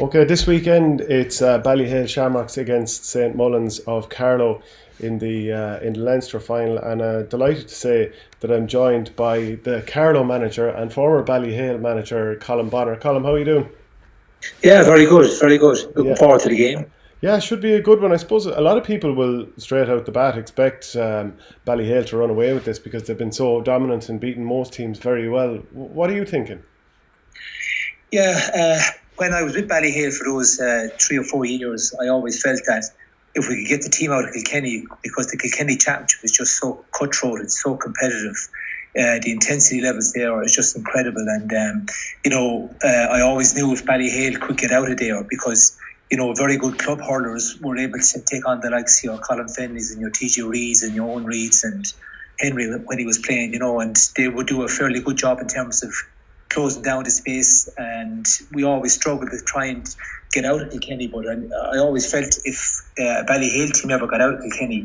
Okay, this weekend it's Ballyhale Shamrocks against St Mullins of Carlow in the Leinster final, and delighted to say that I'm joined by the Carlow manager and former Ballyhale manager Colm Bonnar. Colm, how are you doing? Yeah, very good, very good. Looking Yeah, forward to the game. yeah, it should be a good one. I suppose a lot of people will straight out the bat expect Ballyhale to run away with this because they've been so dominant and beaten most teams very well. What are you thinking? Yeah, when I was with Ballyhale for those 3 or 4 years, I always felt that if we could get the team out of Kilkenny, because the Kilkenny Championship is just so cutthroat, it's so competitive. The intensity levels there is just incredible, and I always knew if Ballyhale could get out of there, because very good club hurlers were able to take on the likes of your Colin Fenneys and your TJ Reeds and your Owen Reeds and Henry when he was playing, and they would do a fairly good job in terms of closing down the space. And we always struggled to try and get out of Kilkenny, but I always felt if a Ballyhale team ever got out of Kilkenny,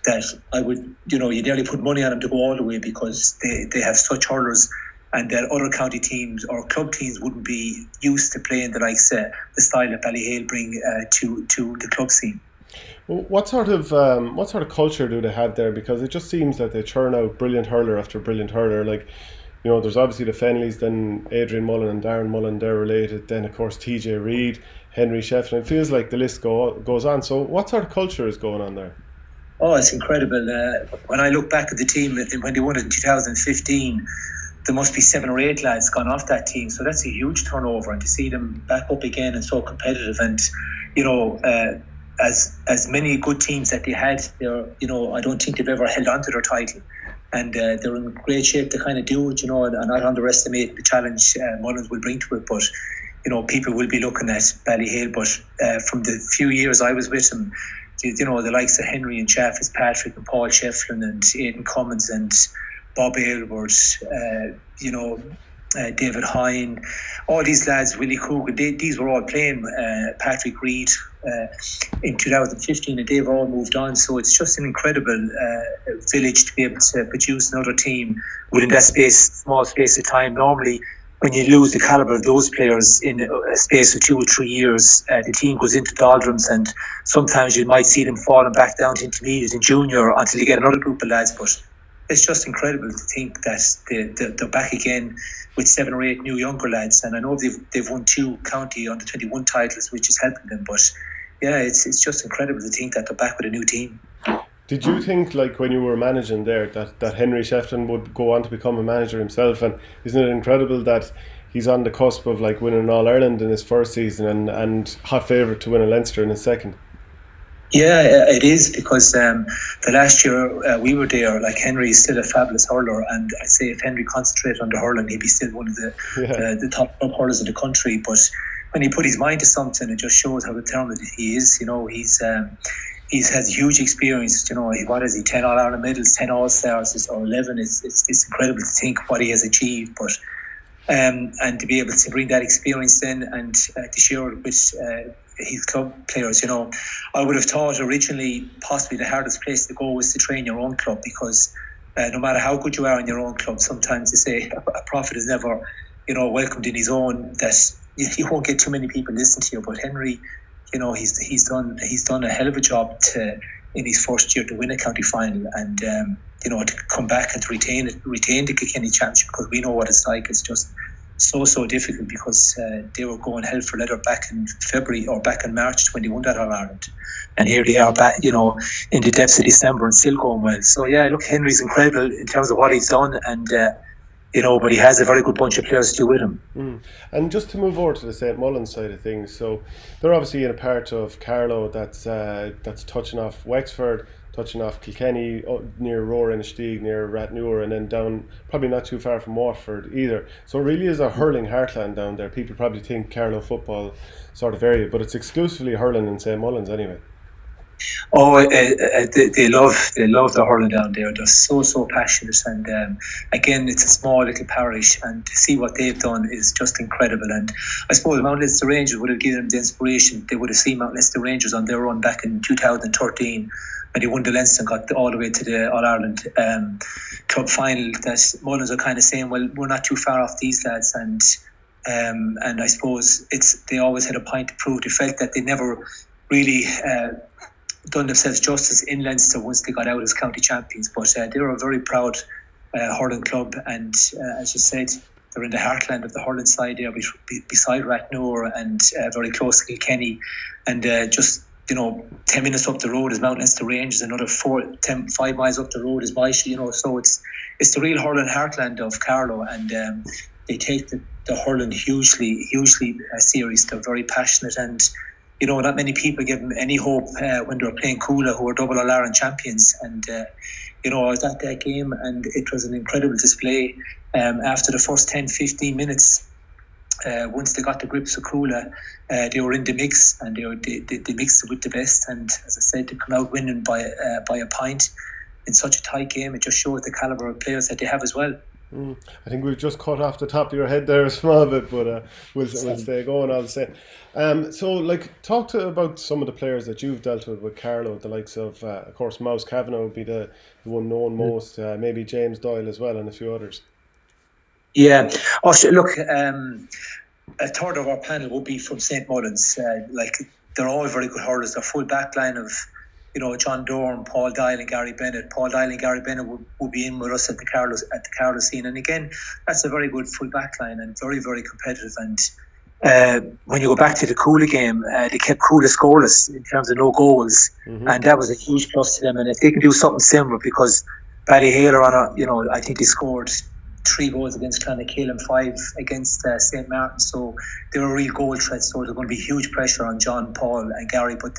that I would, you nearly put money on them to go all the way, because they have such hurlers, and that other county teams or club teams wouldn't be used to playing the style that Ballyhale bring to the club scene. Well, what sort of culture do they have there? Because it just seems that they churn out brilliant hurler after brilliant hurler. Like, there's obviously the Fenleys, then Adrian Mullin and Darren Mullin, they're related. Then, of course, TJ Reid, Henry Shefflin. It feels like the list goes on. So what sort of culture is going on there? Oh, it's incredible. When I look back at the team when they won it in 2015, there must be 7 or 8 lads gone off that team. So that's a huge turnover. And to see them back up again and so competitive, and, as many good teams that they had, I don't think they've ever held on to their title. And they're in great shape to kind of do it, and not underestimate the challenge Mullins will bring to it. But, people will be looking at Ballyhale. But from the few years I was with them, the likes of Henry and Chaff, Fitzpatrick and Paul Shefflin and Aidan Cummins and Bob Aylward, David Hine, all these lads, Willie Coogan, these were all playing Patrick Reid in 2015, and they've all moved on. So it's just an incredible village to be able to produce another team within that small space of time. Normally, when you lose the calibre of those players in a space of 2 or 3 years, the team goes into doldrums, and sometimes you might see them falling back down to intermediate and junior until you get another group of lads. But it's just incredible to think that they're back again with 7 or 8 new younger lads. And I know they've won 2 county under 21 titles, which is helping them. But yeah, it's just incredible to think that they're back with a new team. Did you think, like, when you were managing there, that Henry Shefflin would go on to become a manager himself? And isn't it incredible that he's on the cusp of like winning an All-Ireland in his first season and hot favourite to win a Leinster in his second? Yeah, it is, because the last year we were there, like, Henry is still a fabulous hurler, and I'd say if Henry concentrated on the hurling, he'd be still one of the top hurlers in the country. But when he put his mind to something, it just shows how determined he is. He's has huge experience. What is he? 10 All-Ireland medals, 10 All-Stars, or 11. It's incredible to think what he has achieved. But and to be able to bring that experience in and to share it with his club players, I would have thought originally possibly the hardest place to go was to train your own club, because no matter how good you are in your own club, sometimes they say a prophet is never, welcomed in his own. That you won't get too many people listen to you. But Henry, he's done a hell of a job in his first year to win a county final, and to come back and to retain the Kilkenny Championship, because we know what it's like. It's just so difficult, because they were going hell for leather back in February or back in March when they won that All-Ireland, and here they are back, in the depths of December and still going well. So yeah, look, Henry's incredible in terms of what he's done, and but he has a very good bunch of players to do with him. And just to move over to the St Mullins side of things, so they're obviously in a part of Carlow that's touching off Wexford, touching off Kilkenny, near Rower-Inistioge, near Rathnure, and then down probably not too far from Waterford either. So it really is a hurling heartland down there. People probably think Carlow football sort of area, but it's exclusively hurling in St Mullins anyway. Oh, they love the hurling down there. They're so passionate, and again, it's a small little parish, and to see what they've done is just incredible. And I suppose Mount Leinster Rangers would have given them the inspiration. They would have seen Mount Leinster Rangers on their run back in 2013, and they won the Leinster and got all the way to the All-Ireland club final. That Mullins are kind of saying, well, we're not too far off these lads, and And I suppose they always had a point to prove. They felt that they never really done themselves justice in Leinster once they got out as county champions. But they were a very proud hurling club, and as you said, they're in the heartland of the hurling side there, beside Rathnure and very close to Kilkenny, and just 10 minutes up the road is Mount Leinster Ranges, another 5 miles up the road is Ballyhale, so it's the real hurling heartland of Carlow, and they take the hurling hugely serious. They're very passionate, and not many people give them any hope when they're playing Coola, who are double All-Ireland champions. And I was at that game, and it was an incredible display. After the first 10-15 minutes, once they got the grips of Coola, they were in the mix, and they mixed it with the best. And as I said, to come out winning by a point in such a tight game, it just shows the calibre of players that they have as well. I think we've just cut off the top of your head there a small bit, but we'll stay going, I'll say. So, talk about some of the players that you've dealt with Carlow, the likes of course, Mouse Kavanagh would be the one known most, maybe James Doyle as well, and a few others. Yeah. Look, a third of our panel would be from St. Mullins. They're all very good hurlers. They're full back line of John Dorn, Paul Dial and Gary Bennett. Paul Dial and Gary Bennett would be in with us at the Carlow scene. And again, that's a very good full back line and very, very competitive. And when you go back to the Coola game, they kept Coola scoreless in terms of no goals. And that was a huge plus to them. And if they can do something similar, because Ballyhale are on I think they scored 3 goals against Clonakilty and 5 against St. Martin, so they're a real goal threat. So there's going to be huge pressure on John, Paul, and Gary. But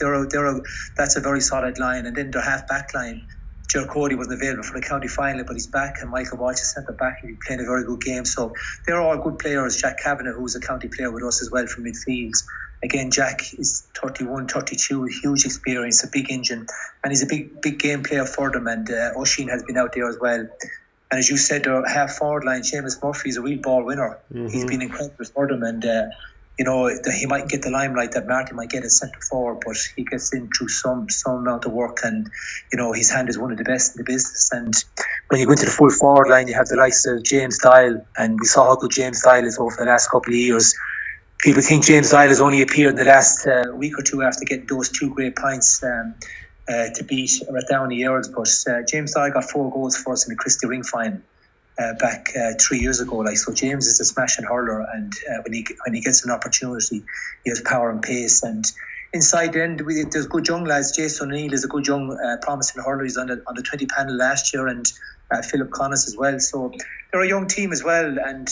that's a very solid line. And then their half back line, Ger Cody wasn't available for the county final, but he's back, and Michael Walsh is centre back, and he's playing a very good game. So they're all good players. Jack Kavanagh, who's a county player with us as well from midfield. Again, Jack is 31, 32, huge experience, a big engine, and he's a big game player for them. And Oisin has been out there as well. And as you said, their half forward line, Seamus Murphy, is a real ball winner. He's been incredible for them, and he might get the limelight that Martin might get as centre forward, but he gets in through some amount of work, and his hand is one of the best in the business. And when you go into the full forward line, you have the likes of James Dial, and we saw how good James Dial is over the last couple of years. People think James Dial has only appeared in the last week or two after getting those 2 great points to beat Rathdowney Earls, but James Dye got 4 goals for us in the Christie Ring final back 3 years ago. So James is a smashing hurler, and when he gets an opportunity, he has power and pace. And inside then, there's good young lads. Jason O'Neill is a good young promising hurler. He's on the 20 panel last year, and Philip Connors as well. So they're a young team as well, and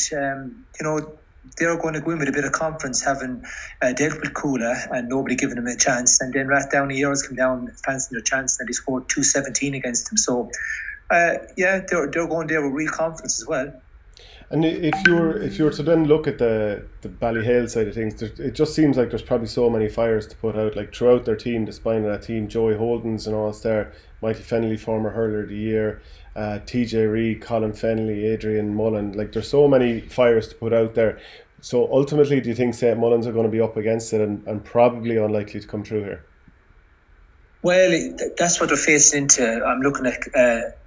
they're going to go in with a bit of confidence, having dealt with Coola and nobody giving them a chance. And then Rathdowney Earls come down fancying their chance, and they scored 217 against them. So, they're going there with real confidence as well. And if you were to then look at the Ballyhale side of things, it just seems like there's probably so many fires to put out. Like throughout their team, the spine of that team, Joey Holdens and all there, Michael Fennelly, former hurler of the year, TJ Reid, Colin Fennelly, Adrian Mullin. Like there's so many fires to put out there. So ultimately, do you think St. Mullins are going to be up against it and probably unlikely to come through here? Well, that's what they're facing into. I'm looking at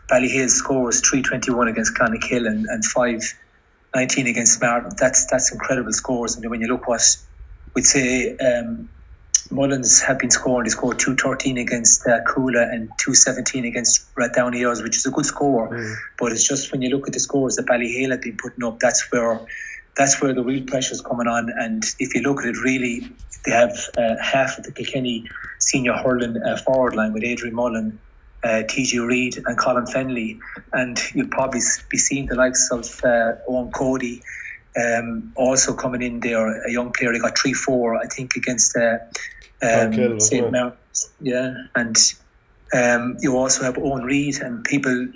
Ballyhale's score was 321 against Clonakilty and 519 against Martin. That's incredible scores. And then when you look what we'd say Mullins have been scoring, they scored 213 against Coola and 217 against Rathdowney Earls, which is a good score. But it's just when you look at the scores that Ballyhale have been putting up, that's where the real pressure is coming on. And if you look at it, really, they have half of the Kilkenny senior hurling forward line with Adrian Mullin, TJ Reid and Colin Fennelly, and you'll probably be seeing the likes of Owen Cody also coming in there, a young player. He got 3-4 I think against St. Martin's, and you also have Owen Reid, and people,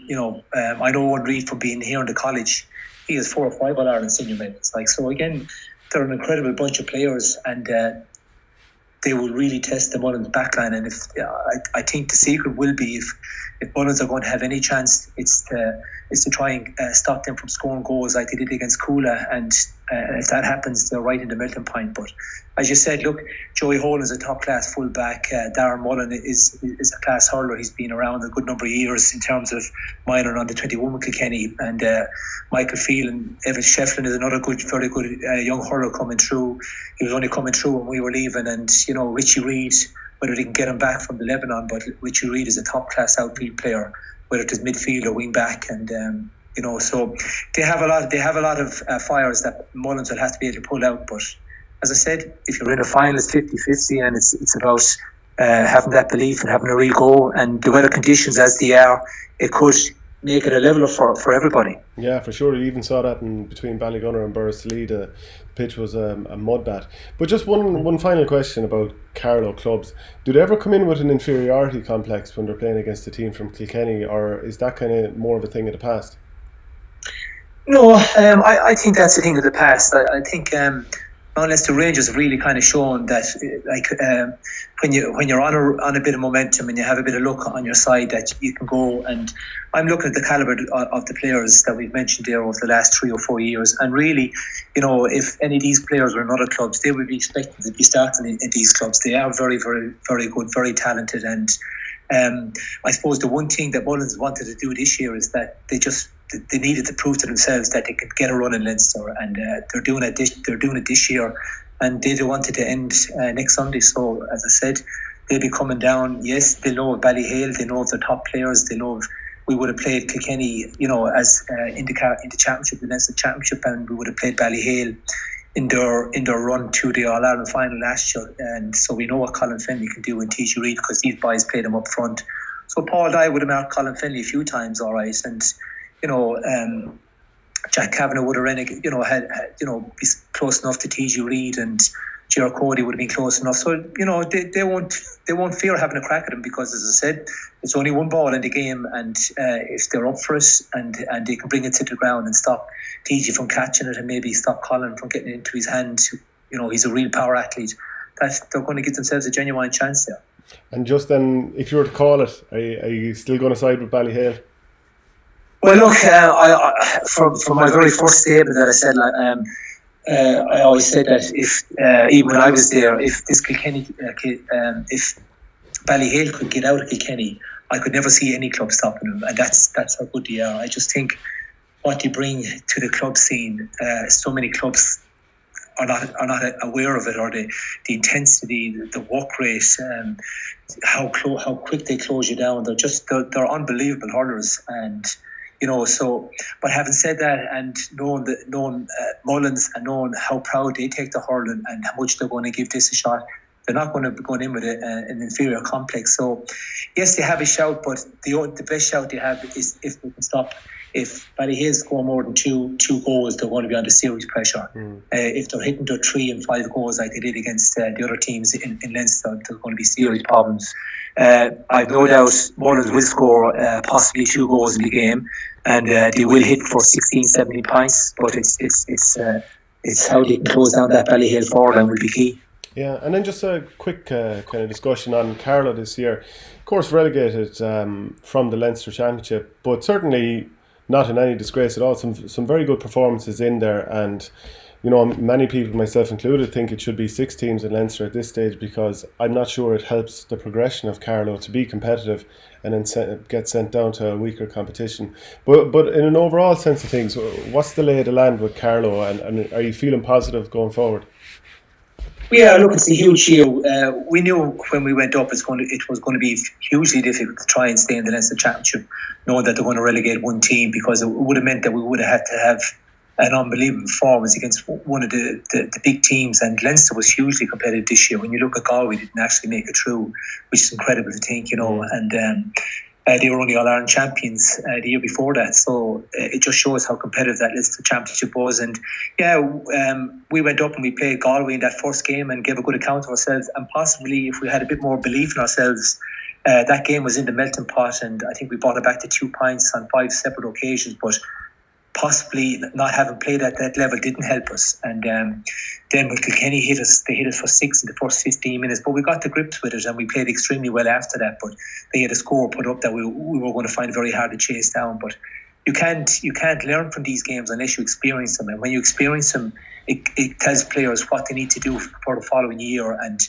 I know Owen Reid from being here in the college. He has 4 or 5 All-Ireland senior medals. So again, they're an incredible bunch of players, and they will really test the Mullins backline. And I think the secret will be if Mullins are going to have any chance, it's to try and stop them from scoring goals like they did against Coola and if that happens, they're right in the melting point. But as you said, look, Joey Holland is a top class fullback. Darren Mullin is a class hurler. He's been around a good number of years in terms of minor under 21 with Kilkenny, and Michael Phelan, Evan Shefflin is another very good young hurler coming through. He was only coming through when we were leaving, and Richie Reid, whether they can get him back from the Lebanon, but Richie Reid is a top class outfield player, whether it is midfield or wing back, and so they have a lot of fires that Mullins will have to be able to pull out. But as I said, if you're in a final, it's 50-50, and it's about having that belief and having a real go. And the weather conditions as they are, it could make it a leveler for everybody. Yeah, for sure. You even saw that between Ballygunner and Borristoleigh. The pitch was a mudbat. But just one final question about Carlow clubs. Do they ever come in with an inferiority complex when they're playing against a team from Kilkenny, or is that kind of more of a thing of the past? No, I think that's a thing of the past. I think unless the Rangers have really kind of shown that, when you're on a bit of momentum and you have a bit of luck on your side, that you can go. And I'm looking at the calibre of the players that we've mentioned there over the last 3 or 4 years, and really, if any of these players were in other clubs, they would be expected to be starting in these clubs. They are very, very, very good, very talented, and I suppose the one thing that Mullins wanted to do this year is that they needed to prove to themselves that they could get a run in Leinster, and they're doing it this year, and they wanted to end next Sunday. So as I said, they'll be coming down. Yes, they know Ballyhale, they know of their top players, they know we would have played Kilkenny, as in the championship, the Leinster championship, and we would have played Ballyhale in their run to the All Ireland final last year, and so we know what Colin Fennelly can do in TG Reid, because these boys played him up front. So Paul Dye would have marked Colin Fennelly a few times, all right, and Jack Kavanagh would have ran, be close enough to TG Reid, and Gerard Cody would have been close enough. So they won't fear having a crack at him, because, as I said, it's only one ball in the game, and if they're up for it and they can bring it to the ground and stop TG from catching it, and maybe stop Colin from getting it into his hand, he's a real power athlete, that they're going to give themselves a genuine chance there. And just then, if you were to call it, are you still going to side with Ballyhale? Well, look, from my very first statement that I said, I always said that if even when I was there, if this Kilkenny, if Ballyhale could get out of Kilkenny, I could never see any club stopping them, and that's how good they are. I just think what you bring to the club scene, so many clubs are not aware of it, or the intensity, the work rate, how quick they close you down. They're unbelievable hurlers, and. But having said that, and knowing Mullins, and knowing how proud they take the hurling and how much they're going to give this a shot, they're not going to be going in with an inferior complex. So, yes, they have a shout, but the best shout they have is if they can stop. If Ballyhale score more than two goals, they're going to be under serious pressure. If they're hitting their 3 and 5 goals like they did against the other teams in Leinster, there's going to be serious problems. I've no doubt Mullins will score possibly 2 goals in the game, and they will hit for 16-17 points. But it's how they can close down that Ballyhale forward line will be key. Yeah, and then just a quick kind of discussion on Carlow this year. Of course, relegated from the Leinster Championship, but certainly not in any disgrace at all. Some very good performances in there, and many people, myself included, think it should be 6 teams in Leinster at this stage, because I'm not sure it helps the progression of Carlow to be competitive and then get sent down to a weaker competition. But in an overall sense of things, what's the lay of the land with Carlow, and are you feeling positive going forward? Yeah, look, it's a huge year. We knew when we went up it was going to be hugely difficult to try and stay in the Leinster Championship, knowing that they're going to relegate one team, because it would have meant that we would have had to have an unbelievable performance against one of the big teams, and Leinster was hugely competitive this year. When you look at Galway, didn't actually make it through, which is incredible to think, and they were only All-Ireland champions the year before that, so it just shows how competitive that Leinster Championship was. And we went up and we played Galway in that first game and gave a good account of ourselves, and possibly if we had a bit more belief in ourselves, that game was in the melting pot, and I think we brought it back to 2 points on 5 separate occasions, but possibly not having played at that level didn't help us. And then when Kilkenny hit us, they hit us for 6 in the first 15 minutes, but we got to grips with it and we played extremely well after that. But they had a score put up that we were going to find very hard to chase down. But you can't learn from these games unless you experience them. And when you experience them, it tells players what they need to do for the following year and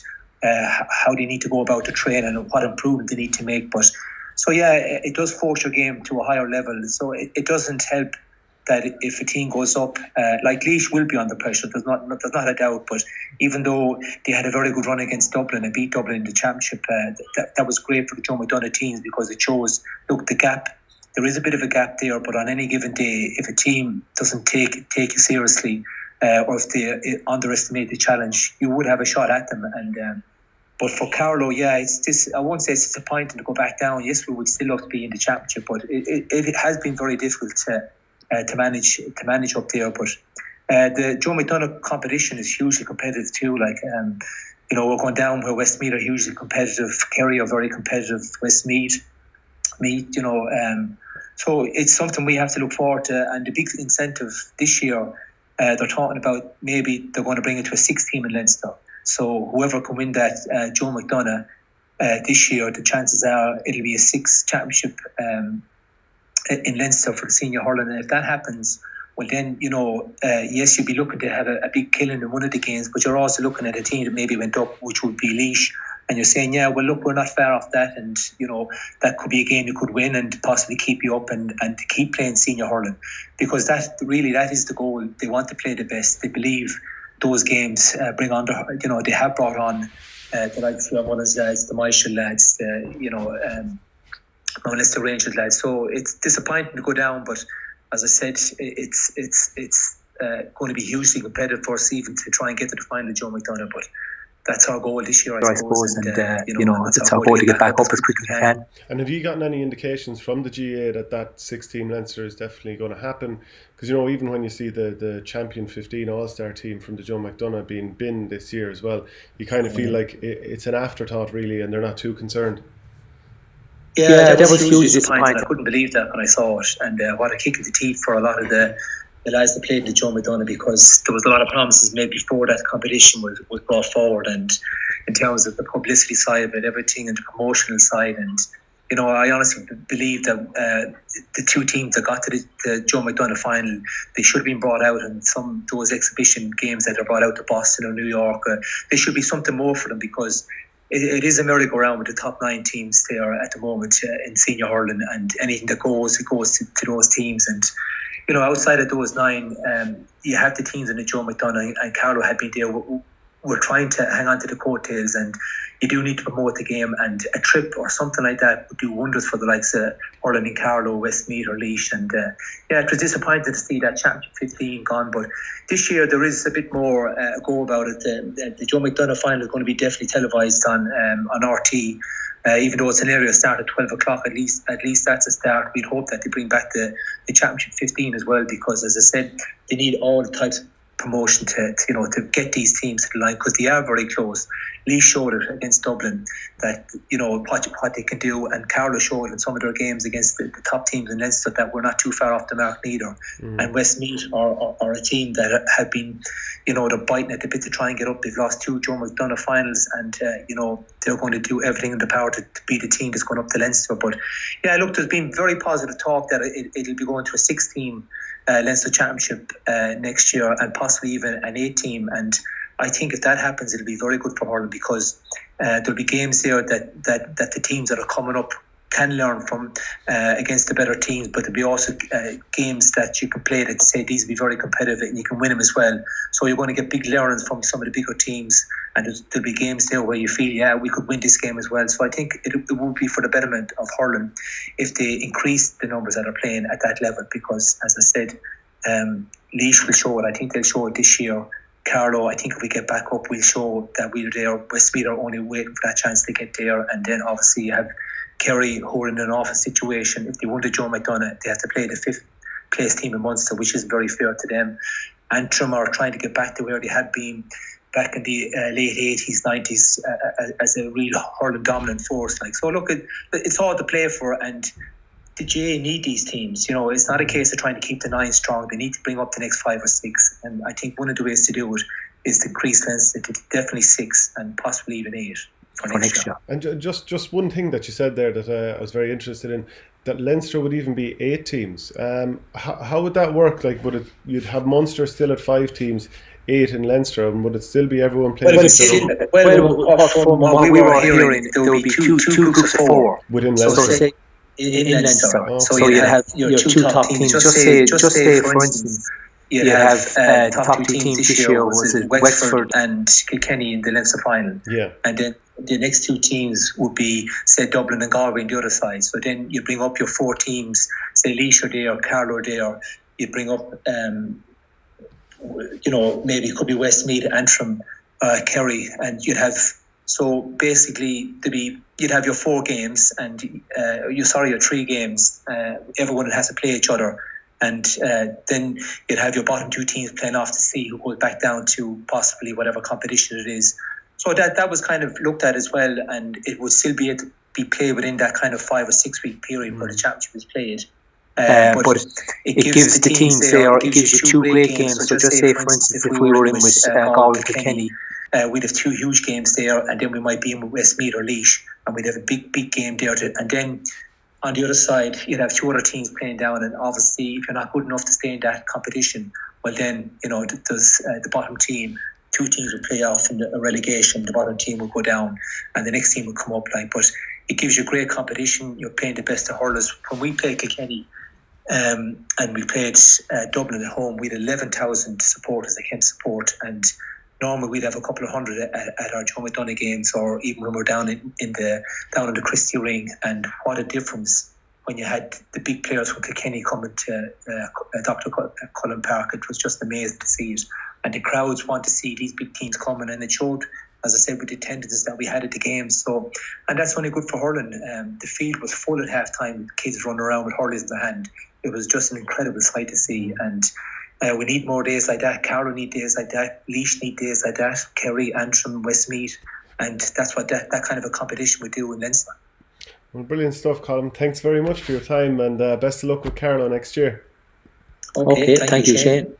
how they need to go about the train and what improvement they need to make. But so it does force your game to a higher level. So it doesn't help that if a team goes up, like Laois will be under pressure. There's not a doubt. But even though they had a very good run against Dublin and beat Dublin in the championship, that was great for the Joe McDonagh teams because it shows, look, the gap. There is a bit of a gap there, but on any given day, if a team doesn't take it seriously, or if they underestimate the challenge, you would have a shot at them. And but for Carlow, I won't say it's disappointing to go back down. Yes, we would still love to be in the championship, but it has been very difficult to manage up there. But the Joe McDonagh competition is hugely competitive too. Like we're going down where Westmeath are hugely competitive, Kerry are very competitive, Westmeath, so it's something we have to look forward to. And the big incentive this year, they're talking about maybe they're going to bring it to a 6-team in Leinster. So whoever can win that Joe McDonagh this year, the chances are it'll be a 6 championship in Leinster for the senior hurling. And if that happens, well then, yes, you'd be looking to have a big killing in one of the games, but you're also looking at a team that maybe went up, which would be Laois. And you're saying, well, look, we're not far off that. And, that could be a game you could win and possibly keep you up and to keep playing senior hurling. Because that is the goal. They want to play the best. They believe those games bring on, they have brought on the likes of Mullins lads, the Michael lads, Leinster Rangers lads. So it's disappointing to go down, but as I said, it's going to be hugely competitive for us even to try and get to the final of Joe McDonagh. But that's our goal this year, I suppose. And, it's our goal to get back up as quick as we can. And have you gotten any indications from the GA that 6-team Leinster is definitely going to happen? Because, even when you see the champion 15 All-Star team from the Joe McDonagh being binned this year as well, you kind of feel like it's an afterthought, really, and they're not too concerned. Yeah, that was hugely disappointing. I couldn't believe that when I saw it. And what a kick in the teeth for a lot of the lads that played in the Joe McDonagh, because there was a lot of promises made before that competition was brought forward, and in terms of the publicity side of it, everything, and the promotional side. And I honestly believe that the 2 teams that got to the Joe McDonagh final, they should have been brought out, and some those exhibition games that are brought out to Boston or New York, there should be something more for them, because it is a merry-go-round with the top 9 teams there at the moment in senior hurling, and anything that goes, it goes to those teams. And outside of those 9, you have the teams in the Joe McDonagh, and Carlow had been there. We're trying to hang on to the coattails, and you do need to promote the game, and a trip or something like that would do wonders for the likes of hurling in Carlow, Westmeath or Laois. And it was disappointing to see that championship 15 gone, but this year there is a bit more go about it. The Joe McDonagh final is going to be definitely televised on RT. Even though it's an area start at 12 o'clock, at least that's a start. We'd hope that they bring back the championship 15 as well, because as I said, they need all the types of promotion to get these teams to the line, because they are very close. Laois showed it against Dublin that what they can do, and Carlow showed in some of their games against the top teams in Leinster that we're not too far off the mark neither. And Westmeath are a team that have been they're biting at the bit to try and get up. They've lost 2 Joe McDonagh finals, and they're going to do everything in their power to be the team that's going up to Leinster. But look, there's been very positive talk that it'll be going to a 6-team Leinster Championship next year, and possibly even an 8-team. And I think if that happens, it'll be very good for hurling, because there'll be games there that the teams that are coming up can learn from against the better teams, but there'll be also games that you can play that say these will be very competitive and you can win them as well. So you're going to get big learnings from some of the bigger teams, and there'll be games there where you feel, we could win this game as well. So I think it would be for the betterment of hurling if they increase the numbers that are playing at that level, because as I said, Laois will show it. I think they'll show it this year. Carlow, I think if we get back up, we'll show that we're there. Westmeath are only waiting for that chance to get there. And then obviously you have Kerry, who are in an awful situation. If they won the Joe McDonagh, they have to play the 5th place team in Munster, which is very fair to them. Antrim are trying to get back to where they had been back in the late 80s, 90s as a real hurling dominant force. So look, it's all to play for, and the GA need these teams. It's not a case of trying to keep the 9 strong. They need to bring up the next 5 or 6. And I think one of the ways to do it is to increase Leinster to definitely 6 and possibly even 8. for next year. And just one thing that you said there that I was very interested in, that Leinster would even be 8 teams. How would that work? Like, you'd have Munster still at 5 teams, 8 in Leinster, and would it still be everyone playing? From what we were hearing, there would be two groups of 4 within Leinster. In Leinster. Oh. So you'd have your 2 top teams. Just say, for instance, you'd have the top 2 teams this year was Wexford and Kilkenny in the Leinster final. Yeah. And then the next 2 teams would be, say, Dublin and Galway on the other side. So then you bring up your 4 teams, say Laois are there, Carlow are there. You bring up, maybe it could be Westmeath, Antrim, Kerry, and you'd have. So basically, you'd have your 4 games, and your 3 games. Everyone has to play each other, and then you'd have your bottom 2 teams playing off to see who goes back down to possibly whatever competition it is. So that was kind of looked at as well, and it would still be played within that kind of 5 or 6 week period where the championship is played. But it gives the teams there, or it gives you 2 great games. So just say, for instance, if we were in with Galway and Kilkenny, we'd have 2 huge games there, and then we might be in with Westmeath or Laois, and we'd have a big game there. And then on the other side, you'd have 2 other teams playing down, and obviously, if you're not good enough to stay in that competition, well then, there's the bottom team. 2 teams will play off in a relegation. The bottom team will go down, and the next team will come up. But it gives you great competition. You're playing the best of hurlers. When we played Kilkenny, and we played Dublin at home, we had 11,000 supporters that came to support, and normally we'd have a couple of hundred at our Joe McDonagh games, or even when we're down in the Christie Ring. And what a difference when you had the big players from Kilkenny coming to Dr. Colm Park. It was just amazing to see it. And the crowds want to see these big teams coming, and it showed, as I said, with the attendance that we had at the games. So, and that's only good for hurling. The field was full at half time, kids running around with hurlers in their hand. It was just an incredible sight to see. And we need more days like that. Carlow need days like that. Laois need days like that. Kerry, Antrim, Westmeath. And that's what that kind of a competition would do in Leinster. Well, brilliant stuff, Colm. Thanks very much for your time, and best of luck with Carlow next year. Okay, thank you, Shane.